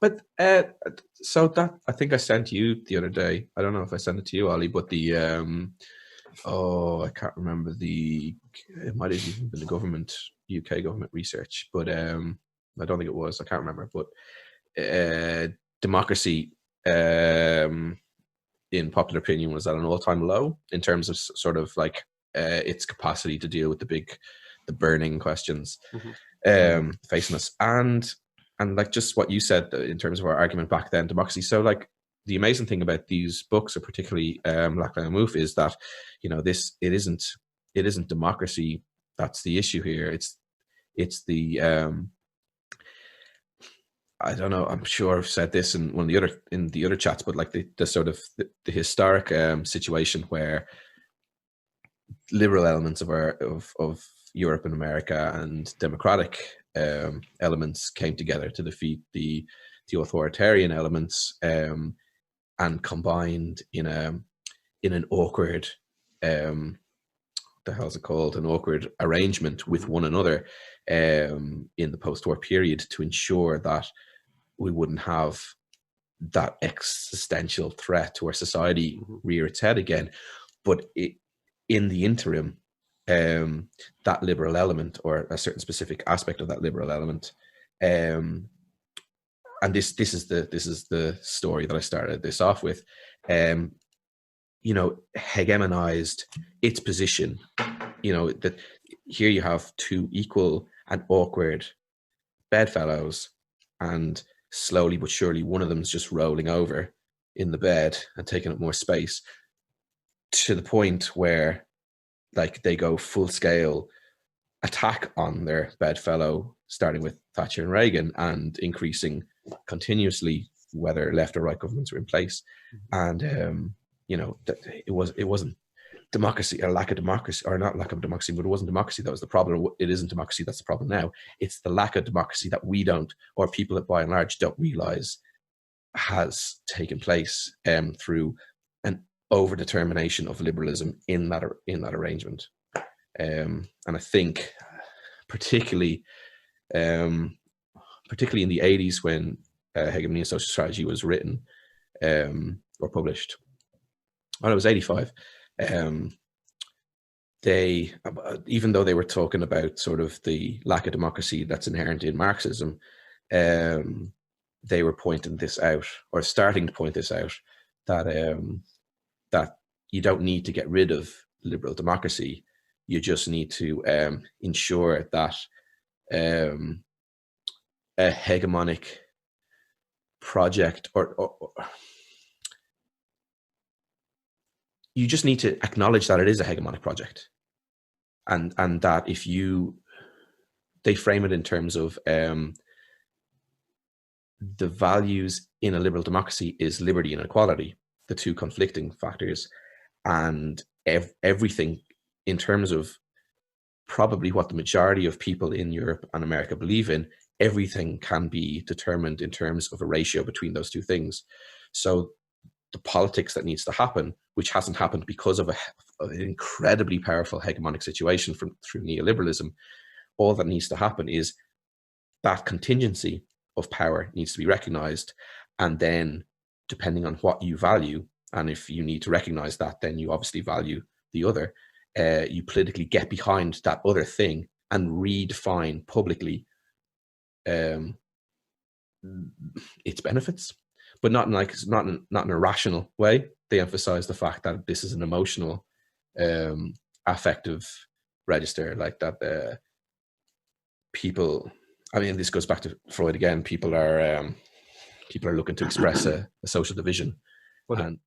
But so that I think I sent you the other day. I don't know if I sent it to you, Ollie, but the I can't remember it might have even been the UK government research, but I don't think it was. I can't remember. But democracy in popular opinion was at an all-time low in terms of sort of like its capacity to deal with the burning questions facing us, and like just what you said in terms of our argument back then, democracy. So like the amazing thing about these books, or particularly Lachlan and Moof, is that it isn't democracy that's the issue here. It's the I don't know. I'm sure I've said this in the other chats, but like the sort of the historic situation where liberal elements of Europe and America and democratic elements came together to defeat the authoritarian elements and combined in an awkward the hell's it called, an awkward arrangement with one another in the post-war period to ensure that we wouldn't have that existential threat to our society rear its head again. But in the interim, that liberal element, or a certain specific aspect of that liberal element, and this is the story that I started this off with, hegemonized its position. That here you have two equal and awkward bedfellows, and slowly but surely one of them's just rolling over in the bed and taking up more space, to the point where like they go full scale attack on their bedfellow, starting with Thatcher and Reagan and increasing continuously whether left or right governments were in place. And it wasn't democracy, or lack of democracy, or not lack of democracy, but it wasn't democracy that was the problem. It isn't democracy that's the problem now. It's the lack of democracy that we don't, or people that by and large don't realize has taken place through an overdetermination of liberalism in that arrangement. And I think particularly in the 80s, when Hegemony and Social Strategy was written or published, it was 85. They, even though they were talking about sort of the lack of democracy that's inherent in Marxism, they were pointing this out, or starting to point this out, that you don't need to get rid of liberal democracy. You just need to ensure that a hegemonic project, or you just need to acknowledge that it is a hegemonic project, and that they frame it in terms of the values in a liberal democracy is liberty and equality, the two conflicting factors, and everything in terms of probably what the majority of people in Europe and America believe in, everything can be determined in terms of a ratio between those two things. So the politics that needs to happen, which hasn't happened because of an incredibly powerful hegemonic situation through neoliberalism, all that needs to happen is that contingency of power needs to be recognized. And then depending on what you value, and if you need to recognize that, then you obviously value the other, you politically get behind that other thing and redefine publicly its benefits, but not in a rational way. They emphasize the fact that this is an emotional, affective register, like that. People, I mean, this goes back to Freud again. People are looking to express a social division, and